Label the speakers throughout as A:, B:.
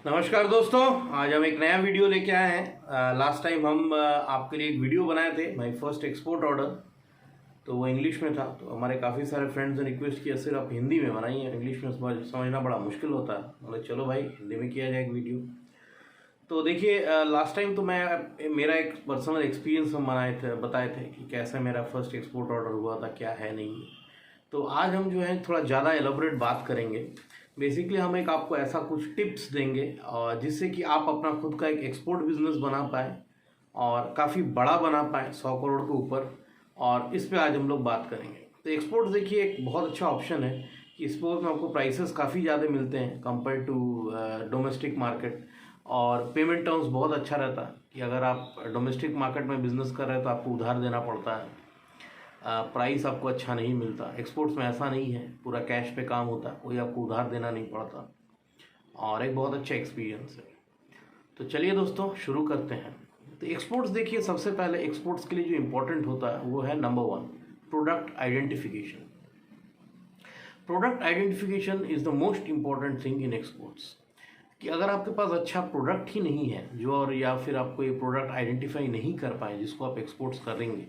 A: नमस्कार दोस्तों, आज हम एक नया वीडियो लेके आए हैं। लास्ट टाइम हम आपके लिए एक वीडियो बनाए थे, माय फर्स्ट एक्सपोर्ट ऑर्डर। तो वो इंग्लिश में था। तो हमारे काफ़ी सारे फ्रेंड्स ने रिक्वेस्ट किया सिर्फ आप हिंदी में बनाइए, इंग्लिश में समझना बड़ा मुश्किल होता है। मतलब चलो भाई, हिंदी में किया जाए एक वीडियो। तो देखिए, लास्ट टाइम तो मेरा एक पर्सनल एक्सपीरियंस हम बताए थे कि कैसे मेरा फर्स्ट एक्सपोर्ट ऑर्डर हुआ था, क्या है नहीं। तो आज हम जो है थोड़ा ज़्यादा एलोबरेट बात करेंगे। बेसिकली हम एक आपको ऐसा कुछ टिप्स देंगे और जिससे कि आप अपना खुद का एक एक्सपोर्ट बिजनेस बना पाए और काफ़ी बड़ा बना पाए, 100 करोड़ के ऊपर। और इस पे आज हम लोग बात करेंगे। तो एक्सपोर्ट देखिए एक बहुत अच्छा ऑप्शन है कि एक्सपोर्ट में आपको प्राइसेस काफ़ी ज़्यादा मिलते हैं कंपेयर टू डोमेस्टिक मार्केट। और पेमेंट टर्म्स बहुत अच्छा रहता है कि अगर आप डोमेस्टिक मार्केट में बिजनेस कर रहे हैं तो आपको उधार देना पड़ता है, प्राइस आपको अच्छा नहीं मिलता। एक्सपोर्ट्स में ऐसा नहीं है, पूरा कैश पे काम होता है, कोई आपको उधार देना नहीं पड़ता और एक बहुत अच्छा एक्सपीरियंस है। तो चलिए दोस्तों शुरू करते हैं। तो एक्सपोर्ट्स देखिए, सबसे पहले एक्सपोर्ट्स के लिए जो इम्पोर्टेंट होता है वो है number 1, product identification. Product identification is the most important thing in exports. कि अगर आपके पास अच्छा प्रोडक्ट ही नहीं है जो, और या फिर आपको ये प्रोडक्ट आइडेंटिफाई नहीं कर पाए जिसको आप एक्सपोर्ट्स करेंगे,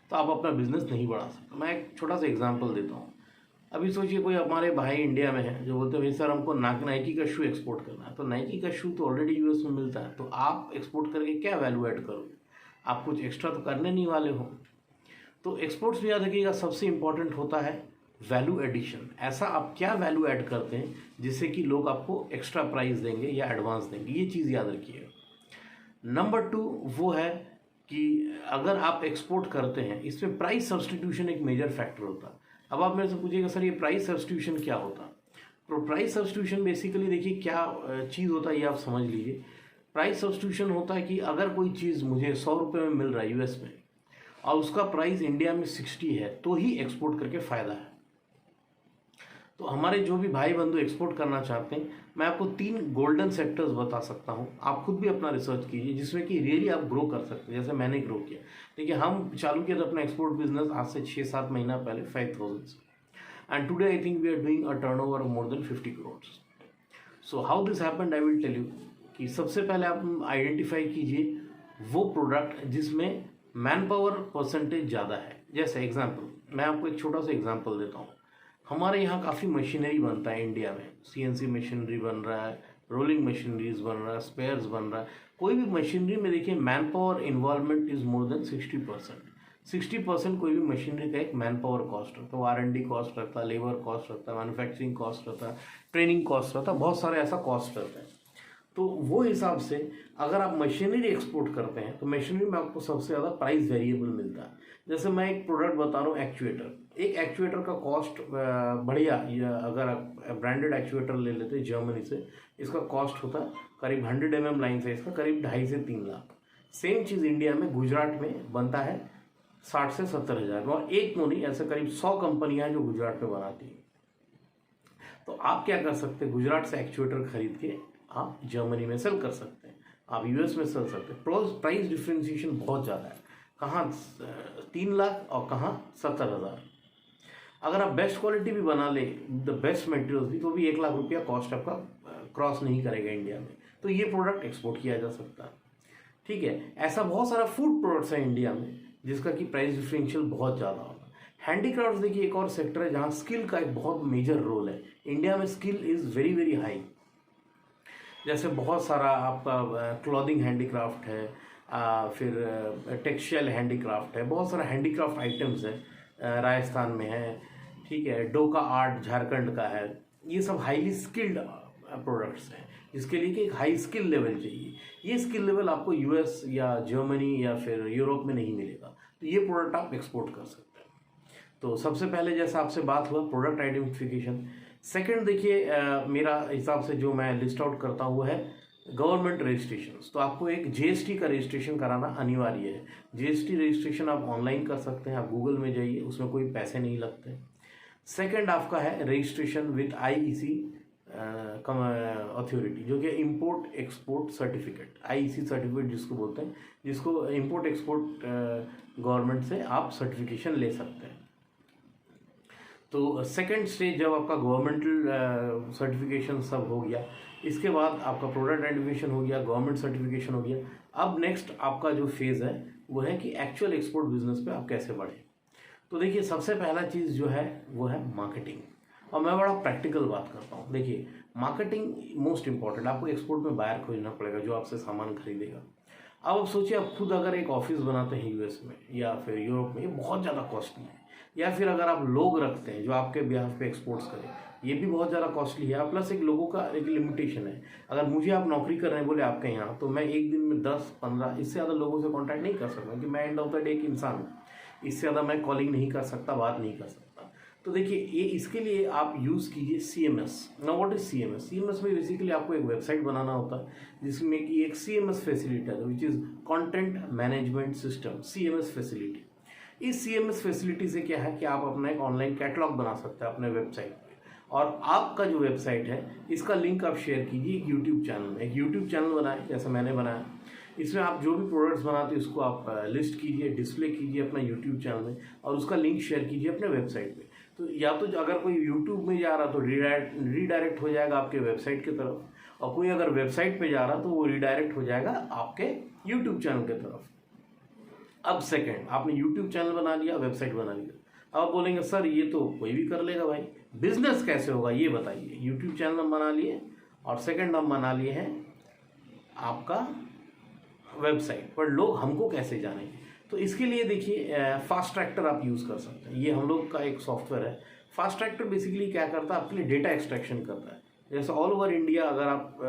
A: तो आप अपना बिजनेस नहीं बढ़ा सकते। मैं एक छोटा सा एग्जांपल देता हूँ। अभी सोचिए कोई हमारे भाई इंडिया में है जो बोलते हैं भाई सर हमको नाइकी का शू एक्सपोर्ट करना है। तो नाइकी का शू तो ऑलरेडी यूएस में मिलता है, तो आप एक्सपोर्ट करके क्या वैल्यू ऐड करोगे? आप कुछ एक्स्ट्रा तो करने नहीं वाले हो। तो एक्सपोर्ट्स में याद रखिएगा, सबसे इंपॉर्टेंट होता है वैल्यू एडिशन। ऐसा आप क्या वैल्यू ऐड करते हैं जिससे कि लोग आपको एक्स्ट्रा प्राइस देंगे या एडवांस देंगे, ये चीज़ याद रखिएगा। नंबर 2 वो है कि अगर आप एक्सपोर्ट करते हैं, इसमें प्राइस सब्सटीट्यूशन एक मेजर फैक्टर होता है। अब आप मेरे से पूछिएगा सर ये प्राइस सब्सटीट्यूशन क्या होता है? तो प्राइस सब्सटीट्यूशन बेसिकली देखिए क्या चीज़ होता है, ये आप समझ लीजिए। प्राइस सब्सटीट्यूशन होता है कि अगर कोई चीज़ मुझे 100 रुपये में मिल रहा है यूएस में और उसका प्राइस इंडिया में 60 है, तो ही एक्सपोर्ट करके फ़ायदा है। तो हमारे जो भी भाई बंधु एक्सपोर्ट करना चाहते हैं, मैं आपको 3 गोल्डन सेक्टर्स बता सकता हूँ। आप खुद भी अपना रिसर्च कीजिए जिसमें कि रियली आप ग्रो कर सकते हैं, जैसे मैंने ग्रो किया। देखिए हम चालू किया था अपना एक्सपोर्ट बिजनेस आज से 6-7 महीना पहले 5,000 से, and today I think we are doing a turnover of more than 50 crore. So how this happened I will tell you. कि सबसे पहले आप आइडेंटिफाई कीजिए वो प्रोडक्ट जिसमें मैन पावर परसेंटेज ज़्यादा है। जैसे एग्जाम्पल, मैं आपको एक छोटा सा एग्जाम्पल देता हूँ। हमारे यहाँ काफ़ी मशीनरी बनता है इंडिया में, सीएनसी मशीनरी बन रहा है, रोलिंग मशीनरीज बन रहा है, स्पेयर्स बन रहा है। कोई भी मशीनरी में देखिए man power involvement is more than 60%। 60% कोई भी मशीनरी का एक मैन पावर कॉस्ट रहता है, वो R&D कॉस्ट रहता है, लेबर कॉस्ट रहता है, मैन्युफैक्चरिंग कॉस्ट रहता है, ट्रेनिंग कॉस्ट रहता है, बहुत सारे ऐसा कॉस्ट रहता है। तो वो हिसाब से अगर आप मशीनरी एक्सपोर्ट करते हैं तो मशीनरी में आपको सबसे ज़्यादा प्राइस वेरिएबल मिलता है। जैसे मैं एक प्रोडक्ट बता रहा हूँ, एक्चुएटर। एक एक्चुएटर का कॉस्ट बढ़िया, या अगर आप ब्रांडेड एक्चुएटर ले लेते हैं जर्मनी से, इसका कॉस्ट होता है करीब 100 mm लाइन साइज का, करीब 2.5 से 3 लाख। सेम चीज़ इंडिया में गुजरात में बनता है 60 से 70 हज़ार में, और एक तो नहीं, ऐसे करीब 100 कंपनियां हैं जो गुजरात में बनाती हैं। तो आप क्या कर सकते हैं, गुजरात से एक्चुएटर खरीद के आप जर्मनी में सेल कर सकते हैं, आप यूएस में सेल सकते हैं। प्राइस डिफ्रेंशिएशन बहुत ज़्यादा है, कहाँ 3 लाख और कहाँ 70,000। अगर आप बेस्ट क्वालिटी भी बना ले, द बेस्ट मटेरियल्स भी, तो भी 1 लाख रुपया कॉस्ट आपका क्रॉस नहीं करेगा इंडिया में। तो ये प्रोडक्ट एक्सपोर्ट किया जा सकता है। ठीक है, ऐसा बहुत सारा फूड प्रोडक्ट्स है इंडिया में जिसका कि प्राइस डिफरेंशियल बहुत ज़्यादा होगा। हैंडीक्राफ्ट देखिए एक और सेक्टर है जहाँ स्किल का एक बहुत मेजर रोल है। इंडिया में skill is very very high. जैसे बहुत सारा आपका क्लॉथिंग हैंडीक्राफ्ट है, फिर टेक्सटाइल हैंडीक्राफ्ट है, बहुत सारा हैंडीक्राफ्ट आइटम्स है, राजस्थान में है। ठीक है, डोका आर्ट झारखंड का है। ये सब हाईली स्किल्ड प्रोडक्ट्स हैं जिसके लिए कि एक हाई स्किल लेवल चाहिए। ये स्किल लेवल आपको यूएस या जर्मनी या फिर यूरोप में नहीं मिलेगा। तो ये प्रोडक्ट आप एक्सपोर्ट कर सकते हैं। तो सबसे पहले जैसा आपसे बात हुआ प्रोडक्ट आइडेंटिफिकेशन। सेकंड देखिए, मेरा हिसाब से जो मैं लिस्ट आउट करता हूँ वो है गवर्नमेंट रजिस्ट्रेशन। तो आपको एक जीएसटी का रजिस्ट्रेशन कराना अनिवार्य है। जीएसटी रजिस्ट्रेशन आप ऑनलाइन कर सकते हैं, आप गूगल में जाइए, उसमें कोई पैसे नहीं लगते। सेकंड आपका है रजिस्ट्रेशन विद आईईसी अथॉरिटी, जो कि import export certificate, IEC certificate जिसको बोलते हैं, जिसको इंपोर्ट एक्सपोर्ट गवर्नमेंट से आप सर्टिफिकेशन ले सकते हैं। तो सेकंड स्टेज जब आपका गवर्नमेंटल सर्टिफिकेशन सब हो गया, इसके बाद आपका प्रोडक्ट आइडेंटिफिकेशन हो गया, गवर्नमेंट सर्टिफिकेशन हो गया, अब नेक्स्ट आपका जो फेज़ है वो है कि एक्चुअल एक्सपोर्ट बिजनेस पे आप कैसे बढ़ें। तो देखिए सबसे पहला चीज़ जो है वो है मार्केटिंग, और मैं बड़ा प्रैक्टिकल बात करता हूँ। देखिए मार्केटिंग मोस्ट इंपॉर्टेंट, आपको एक्सपोर्ट में बायर खोजना पड़ेगा जो आपसे सामान खरीदेगा। अब आप सोचिए, आप खुद अगर एक ऑफिस बनाते हैं यूएस में या फिर यूरोप में, ये बहुत ज़्यादा कॉस्टली है। या फिर अगर आप लोग रखते हैं जो आपके बिहाफ पे एक्सपोर्ट्स करें, ये भी बहुत ज़्यादा कॉस्टली है। प्लस एक लोगों का एक लिमिटेशन है, अगर मुझे आप नौकरी कर रहे हैं बोले आपके यहाँ, तो मैं एक दिन में 10-15 इससे ज़्यादा लोगों से कॉन्टैक्ट नहीं कर सकता, क्योंकि मैं एंड ऑफ द डे एक इंसान हूँ, इससे ज़्यादा मैं कॉलिंग नहीं कर सकता, बात नहीं कर सकता। तो देखिए ये इसके लिए आप यूज़ कीजिए CMS। Now what is CMS? CMS में बेसिकली आपको एक वेबसाइट बनाना होता है जिसमें कि एक CMS फैसिलिटी है which is content management system, CMS facility. इस CMS फैसिलिटी से क्या है कि आप अपना एक ऑनलाइन कैटलॉग बना सकते हैं अपने वेबसाइट पे, और आपका जो वेबसाइट है इसका लिंक आप शेयर कीजिए एक यूट्यूब चैनल में। एक यूट्यूब चैनल बनाएं जैसे मैंने बनाया, इसमें आप जो भी प्रोडक्ट्स बनाते हैं उसको आप लिस्ट कीजिए, डिस्प्ले कीजिए अपना यूट्यूब चैनल में, और उसका लिंक शेयर कीजिए अपने वेबसाइट पे। तो या तो अगर कोई यूट्यूब में जा रहा तो रीडायरेक्ट हो जाएगा आपके वेबसाइट की तरफ, और कोई अगर वेबसाइट पे जा रहा तो वो रीडायरेक्ट हो जाएगा आपके यूट्यूब चैनल की तरफ। अब सेकंड, आपने यूट्यूब चैनल बना लिया, वेबसाइट बना लिया, अब बोलेंगे सर ये तो कोई भी कर लेगा भाई, बिजनेस कैसे होगा ये बताइए। यूट्यूब चैनल हम बना लिए, और सेकंड हम बना लिए हैं आपका वेबसाइट, पर लोग हमको कैसे जानेंगे? तो इसके लिए देखिए फास्ट ट्रैक्टर आप यूज़ कर सकते हैं। ये हम लोग का एक सॉफ्टवेयर है। फास्ट ट्रैक्टर बेसिकली क्या करता है, आपके लिए डेटा एक्सट्रैक्शन करता है। जैसे ऑल ओवर इंडिया अगर आप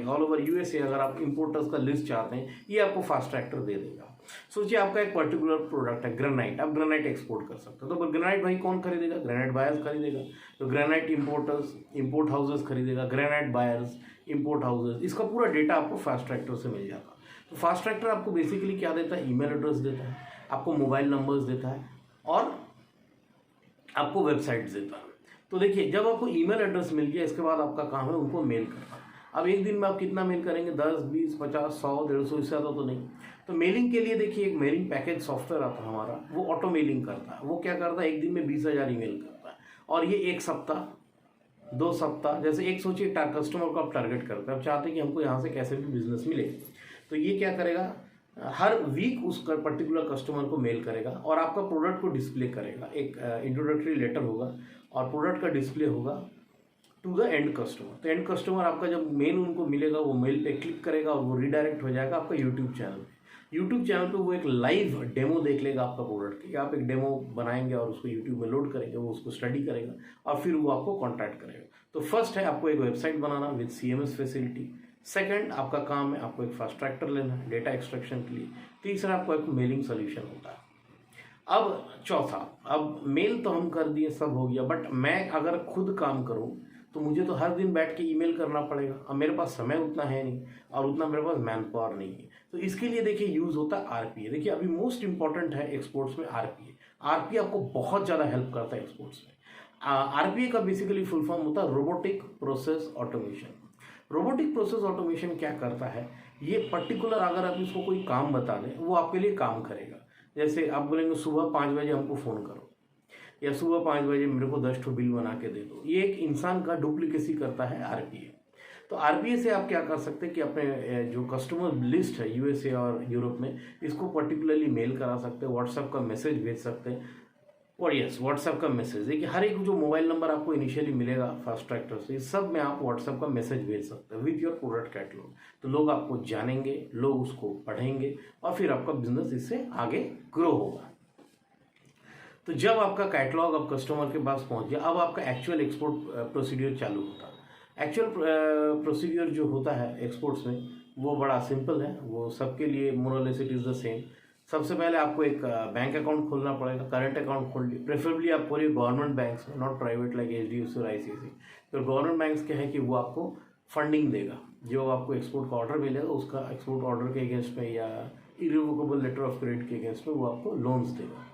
A: ऑल ओवर USA अगर आप इंपोर्टर्स का लिस्ट चाहते हैं, ये आपको फास्ट ट्रैक्टर दे देगा। सोचिए आपका एक पर्टिकुलर प्रोडक्ट है ग्रेनाइट, आप ग्रेनाइट एक्सपोर्ट कर सकते हो, तो ग्रेनाइट भाई कौन खरीदेगा? ग्रेनाइट बायर्स खरीदेगा। तो ग्रेनाइट इंपोर्टर्स, इंपोर्ट हाउसेस खरीदेगा, ग्रेनाइट बायर्स, इंपोर्ट हाउसेस, इसका पूरा डेटा आपको फास्ट ट्रैक्टर से मिल जाता है। तो फास्ट ट्रैक्टर आपको बेसिकली क्या देता है? ईमेल एड्रेस देता है, आपको मोबाइल नंबर्स देता है, और आपको वेबसाइट्स देता है। तो देखिए जब आपको ईमेल एड्रेस मिल गया, इसके बाद आपका काम है उनको मेल करना। अब एक दिन में आप कितना मेल करेंगे? 10, 20, 50, 100, 150, इससे ज़्यादा तो नहीं। तो मेलिंग के लिए देखिए एक मेलिंग पैकेज सॉफ्टवेयर आता है हमारा, वो ऑटो मेलिंग करता है। वो क्या करता है? एक दिन में 20,000 ईमेल करता है, और ये 1 सप्ताह 2 सप्ताह, जैसे एक सोचिए कस्टमर को आप टारगेट करते हैं, आप चाहते हैं कि हमको यहाँ से कैसे भी बिजनेस मिले, तो ये क्या करेगा? हर वीक उस पर्टिकुलर कस्टमर को मेल करेगा, और आपका प्रोडक्ट को डिस्प्ले करेगा। एक इंट्रोडक्टरी लेटर होगा, और प्रोडक्ट का डिस्प्ले होगा टू द एंड कस्टमर। तो एंड कस्टमर आपका जब मेल उनको मिलेगा, वो मेल पे क्लिक करेगा और वो रीडायरेक्ट हो जाएगा आपका यूट्यूब चैनल पे। यूट्यूब चैनल पे वो एक लाइव डेमो देख लेगा आपका प्रोडक्ट की। आप एक डेमो बनाएंगे और उसको यूट्यूब में लोड करेंगे, वो उसको स्टडी करेगा, और फिर वो आपको कॉन्टैक्ट करेगा। तो फर्स्ट है आपको एक website banana with CMS facility. Second आपका काम है आपको एक फास्ट ट्रैक्टर लेना है डेटा एक्सट्रैक्शन के लिए। तीसरा आपको एक मेलिंग सोल्यूशन होता है। अब चौथा, अब मेल तो हम कर दिए, सब हो गया, बट मैं अगर खुद काम करूं तो मुझे तो हर दिन बैठ के ईमेल करना पड़ेगा। अब मेरे पास समय उतना है नहीं, और उतना मेरे पास मैन पावर नहीं है। तो इसके लिए देखिए यूज़ होता है RPA। देखिए अभी मोस्ट इंपॉर्टेंट है एक्सपोर्ट्स में RPA आपको बहुत ज़्यादा हेल्प करता है एक्सपोर्ट्स में। RPA का बेसिकली फुल फॉर्म होता है robotic process automation. Robotic process automation क्या करता है? ये पर्टिकुलर अगर आप इसको कोई काम बता दें, वो आपके लिए काम करेगा। जैसे आप बोलेंगे सुबह 5 बजे हमको फ़ोन करो, या सुबह 5 बजे मेरे को 10 ठो बिल बना के दे दो। ये एक इंसान का डुप्लीकेसी करता है RPA। तो RPA से आप क्या कर सकते हैं कि अपने जो कस्टमर लिस्ट है USA और यूरोप में, इसको पर्टिकुलरली मेल करा सकते हैं, व्हाट्सएप का मैसेज भेज सकते हैं। और यस, व्हाट्सएप का मैसेज, देखिए हर एक जो मोबाइल नंबर आपको इनिशियली मिलेगा फास्ट ट्रैक्टर से, इस सब में आप व्हाट्सएप का मैसेज भेज सकते हैं विथ योर प्रोडक्ट कैटलॉग। तो लोग आपको जानेंगे, लोग उसको पढ़ेंगे, और फिर आपका बिजनेस इससे आगे ग्रो होगा। तो जब आपका कैटलॉग अब कस्टमर के पास पहुंच गया, अब आपका एक्चुअल एक्सपोर्ट प्रोसीड्यूर चालू होता है। एक्चुअल प्रोसीड्यूर जो होता है एक्सपोर्ट्स में, वो बड़ा सिंपल है, वो सबके लिए मोर और less it is the same. सबसे पहले आपको एक बैंक अकाउंट खोलना पड़ेगा, करंट अकाउंट खोल लीजिए। प्रेफरेबली आप खोलिए गवर्नमेंट बैंक्स में, नॉट प्राइवेट लाइक HDFC और ICICI। तो गवर्नमेंट बैंक्स क्या है कि वो आपको फंडिंग देगा, जो आपको एक्सपोर्ट का ऑर्डर मिलेगा उसका एक्सपोर्ट ऑर्डर के अगेंस्ट में या इरिवोकेबल लेटर ऑफ क्रेडिट के अगेंस्ट में वो आपको लोन्स देगा।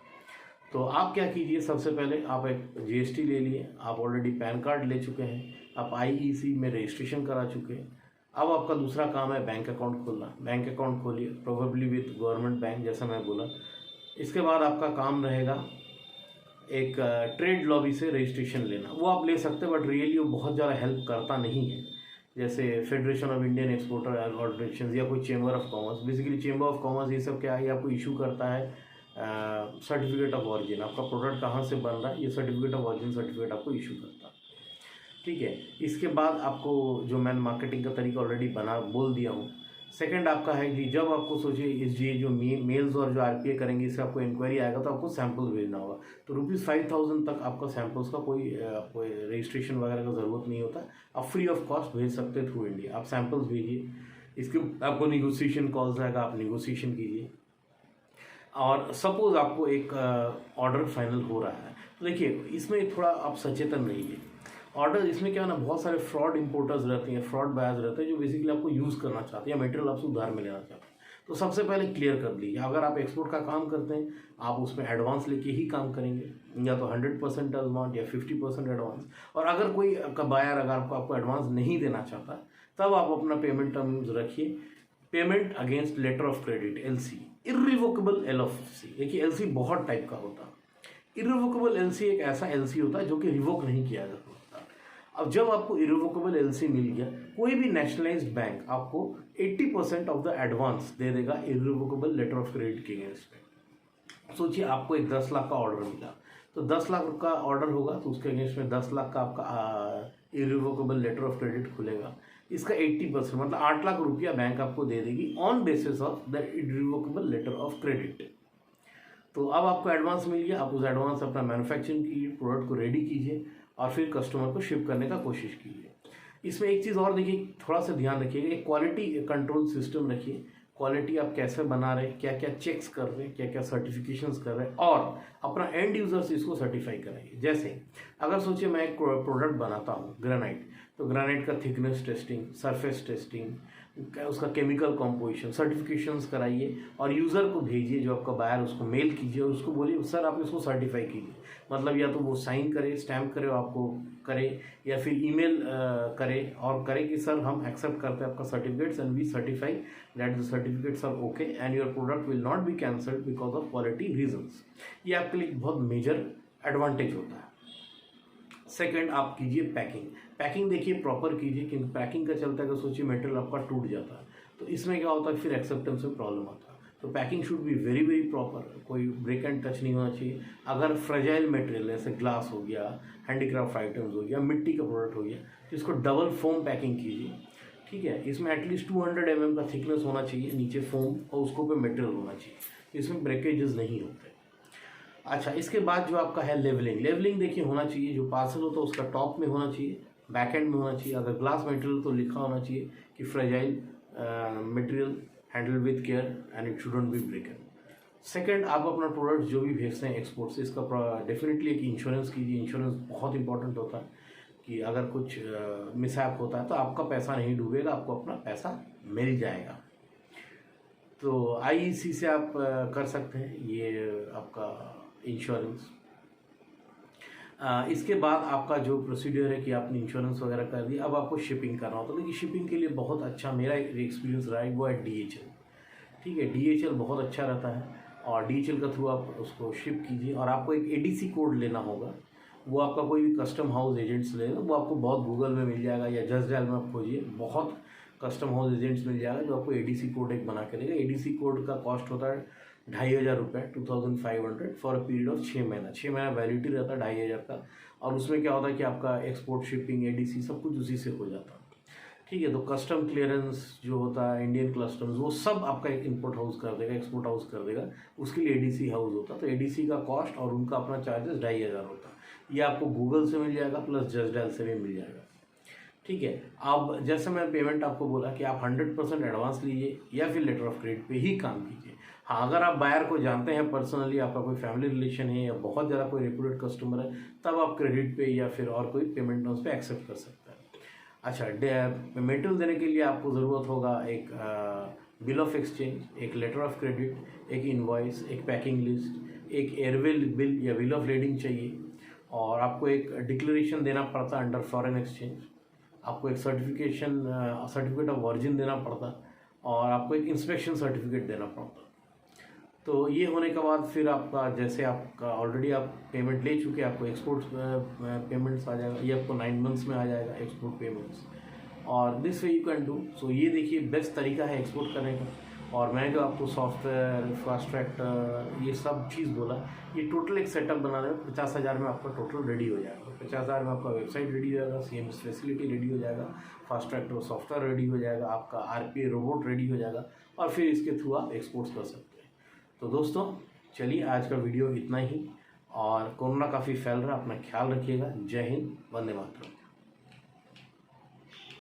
A: तो आप क्या कीजिए, सबसे पहले आप एक GST ले लिए, आप ऑलरेडी पैन कार्ड ले चुके हैं, आप IEC में रजिस्ट्रेशन करा चुके हैं। अब आपका दूसरा काम है बैंक अकाउंट खोलना। बैंक अकाउंट खोलिए, प्रोबेबली विथ गवर्नमेंट बैंक, जैसा मैं बोला। इसके बाद आपका काम रहेगा एक ट्रेड लॉबी से रजिस्ट्रेशन लेना, वो आप ले सकते हैं, बट रियली वो बहुत ज़्यादा हेल्प करता नहीं है। जैसे federation of Indian exporter organisation या कोई chamber of commerce, basically chamber of commerce ये सब क्या है, ये आपको इशू करता है सर्टिफिकेट ऑफ ऑरिजिन, आपका प्रोडक्ट कहाँ से बन रहा है, ये सर्टिफिकेट ऑफ ऑरिजिन सर्टिफिकेट आपको इशू करता है। ठीक है, इसके बाद आपको जो मैंने मार्केटिंग का तरीका ऑलरेडी बना बोल दिया हूँ। सेकंड आपका है कि जब आपको सोचिए इस ये जो मेल्स और जो आरपीए करेंगे इससे आपको इंक्वायरी आएगा तो आपको सैम्पल भेजना होगा। तो ₹5000 तक आपका सैम्पल्स का कोई आपको रजिस्ट्रेशन वगैरह का ज़रूरत नहीं होता, आप फ्री ऑफ कॉस्ट भेज सकते हैं थ्रू इंडिया। आप सैम्पल्स भेजिए, इसके आपको निगोसिएशन कॉल्स आएगा, आप निगोसिएशन कीजिए। और सपोज आपको एक ऑर्डर फाइनल हो रहा है, तो देखिए इसमें थोड़ा आप सचेतन रहिए। ऑर्डर इसमें क्या है ना, बहुत सारे फ्रॉड इंपोर्टर्स रहते हैं, फ्रॉड बायर्स रहते हैं जो बेसिकली आपको यूज़ करना चाहते हैं या मटेरियल आपसे उधार में लेना चाहते हैं। तो सबसे पहले क्लियर कर लीजिए, अगर आप एक्सपोर्ट का काम करते हैं आप उसमें एडवांस लेके ही काम करेंगे, या तो 100% एडवांस या 50% एडवांस। और अगर कोई बायर अगर आपको एडवांस नहीं देना चाहता तब आप अपना पेमेंट टर्म्स रखिए, payment against letter of credit LC, irrevocable LC। देखिए LC बहुत टाइप का होता है। इर्रिवोकेबल LC एक ऐसा LC होता है जो कि रिवोक नहीं किया जा सकता। अब जब आपको इरिवोकेबल LC मिल गया, कोई भी नेशनलाइज्ड बैंक आपको 80% ऑफ द एडवांस दे देगा इरिवोकेबल लेटर ऑफ क्रेडिट के अगेंस्ट में। सोचिए आपको एक 10 लाख का ऑर्डर मिला, तो 10 लाख का ऑर्डर होगा तो उसके अगेंस्ट में 10 लाख का आपका इरिवोकेबल लेटर ऑफ क्रेडिट खुलेगा। इसका 80% मतलब 8 लाख रुपया बैंक आपको दे देगी on basis of the irrevocable letter of credit. तो अब आपको एडवांस मिल गया, आप उस एडवांस अपना मैन्युफैक्चरिंग कीजिए, प्रोडक्ट को रेडी कीजिए और फिर कस्टमर को शिप करने का कोशिश कीजिए। इसमें एक चीज़ और देखिए, थोड़ा सा ध्यान रखिएगा, एक क्वालिटी कंट्रोल सिस्टम रखिए। क्वालिटी आप कैसे बना रहे हैं, क्या क्या चेक्स कर रहे हैं, क्या क्या सर्टिफिकेशंस कर रहे हैं, और अपना एंड यूजर से इसको सर्टिफाई कराइए। जैसे अगर सोचिए मैं एक प्रोडक्ट बनाता हूँ ग्रेनाइट, तो ग्रेनाइट का थिकनेस टेस्टिंग, सरफेस टेस्टिंग, उसका केमिकल कॉम्पोजिशन, सर्टिफिकेशंस कराइए और यूज़र को भेजिए, जो आपका बायर उसको मेल कीजिए और उसको बोलिए सर आप इसको सर्टिफाई कीजिए। मतलब या तो वो साइन करे, स्टैम्प करे, आपको करे, या फिर ईमेल करे और करे कि सर हम एक्सेप्ट करते हैं आपका certificates and we certify that the certificates are okay and your product will not be cancelled because of quality reasons. ये आपके लिए बहुत मेजर एडवांटेज होता है। सेकंड आप कीजिए पैकिंग। पैकिंग देखिए प्रॉपर कीजिए, क्योंकि पैकिंग का चलता है अगर सोचिए मटेरियल आपका टूट जाता है तो इसमें क्या होता है फिर एक्सेप्टेंस में प्रॉब्लम आता है। तो packing should be very very proper, कोई ब्रेक एंड टच नहीं होना चाहिए। अगर फ्रेजाइल मटेरियल जैसे ग्लास हो गया, हैंडीक्राफ्ट आइटम्स हो गया, मिट्टी का प्रोडक्ट हो गया, तो इसको डबल फोम पैकिंग कीजिए। ठीक है, इसमें एटलीस्ट 200 mm का थिकनेस होना चाहिए नीचे फोम और उसको पे मटेरियल होना चाहिए, इसमें ब्रेकेजेस नहीं होते। अच्छा, इसके बाद जो आपका है लेवलिंग। लेवलिंग देखिए होना चाहिए, जो पार्सल होता है उसका टॉप में होना चाहिए, बैक एंड में होना चाहिए। अगर ग्लास मटेरियल तो लिखा होना चाहिए कि fragile material handle with care and it shouldn't be ब्रेकन। Second, आप अपना प्रोडक्ट जो भी भेजते हैं एक्सपोर्ट से, इसका डेफिनेटली एक इंश्योरेंस कीजिए। इंश्योरेंस बहुत इंपॉर्टेंट होता है कि अगर कुछ मिसहैप होता है तो आपका पैसा नहीं डूबेगा, आपको अपना पैसा मिल जाएगा। तो IEC से आप कर सकते हैं ये आपका इंश्योरेंस। इसके बाद आपका जो प्रोसीड्यूर है कि आपने इंश्योरेंस वगैरह कर दिया, अब आपको शिपिंग करना होता है। देखिए शिपिंग के लिए बहुत अच्छा मेरा एक्सपीरियंस रहा है, वो है DHL। ठीक है, DHL बहुत अच्छा रहता है और DHL का थ्रू आप उसको शिप कीजिए। और आपको एक ADC कोड लेना होगा, वो आपका कोई भी कस्टम हाउस एजेंट्स लेगा, वो आपको बहुत गूगल में मिल जाएगा या जस्ट डायल में आप खोजिए, बहुत कस्टम हाउस एजेंट्स मिल जाएगा जो आपको ADC कोड एक बना के देगा। ADC कोड का कॉस्ट होता है 2500 रुपये, 2500 फॉर अ पीरियड ऑफ 6 महीना। 6 महीना वैलिडिटी रहता है 2500 का। और उसमें क्या होता है कि आपका एक्सपोर्ट, शिपिंग, ADC सब कुछ उसी से हो जाता है। ठीक है, तो कस्टम क्लियरेंस जो होता है, इंडियन कस्टम्स, वो सब आपका एक इम्पोर्ट हाउस कर देगा, एक्सपोर्ट हाउस कर देगा, उसके लिए ADC हाउस होता है। तो ADC का कॉस्ट और उनका अपना चार्जेस 2500 होता है। ये आपको गूगल से मिल जाएगा प्लस जस्ट डायल से भी मिल जाएगा। ठीक है, अब जैसे मैं पेमेंट आपको बोला कि आप 100% एडवांस लीजिए या फिर लेटर ऑफ क्रेडिट पे ही काम कीजिए। हाँ, अगर आप बायर को जानते हैं पर्सनली, आपका कोई फैमिली रिलेशन है या बहुत ज़्यादा कोई रेपुटेड कस्टमर है, तब आप क्रेडिट पे या फिर और कोई पेमेंट टर्म्स पे एक्सेप्ट कर सकते हैं। अच्छा, मटेरियल देने के लिए आपको ज़रूरत होगा एक बिल ऑफ एक्सचेंज, एक लेटर ऑफ क्रेडिट, एक इनवॉइस, एक पैकिंग लिस्ट, एक एयरवेल बिल या बिल ऑफ लेडिंग चाहिए, और आपको एक डिक्लेरेशन देना पड़ता अंडर फॉरेन एक्सचेंज, आपको एक सर्टिफिकेट ऑफ ऑरिजिन देना पड़ता, और आपको एक इंस्पेक्शन सर्टिफिकेट देना पड़ता। तो ये होने के बाद फिर आपका जैसे आपका ऑलरेडी आप पेमेंट ले चुके, आपको एक्सपोर्ट पेमेंट्स आ जाएगा, ये आपको 9 मंथ्स में आ जाएगा एक्सपोर्ट पेमेंट्स। और this way you can do. So ये देखिए बेस्ट तरीका है एक्सपोर्ट करने का। और मैंने जो आपको सॉफ्टवेयर, फास्ट ट्रैक, ये सब चीज़ बोला, ये टोटल एक सेटअप बनाने में 50,000 में आपका टोटल रेडी हो जाएगा। 50,000 में आपका वेबसाइट रेडी हो जाएगा, CMS फैसिलिटी रेडी हो जाएगा, फास्ट ट्रैक सॉफ्टवेयर रेडी हो जाएगा, आपका RPA रोबोट रेडी हो जाएगा, और फिर इसके थ्रू आप एक्सपोर्ट्स कर सकते हैं। तो दोस्तों चलिए आज का वीडियो इतना ही। और कोरोना काफ़ी फैल रहा है, अपना ख्याल रखिएगा। जय हिंद, वंदे मातरम।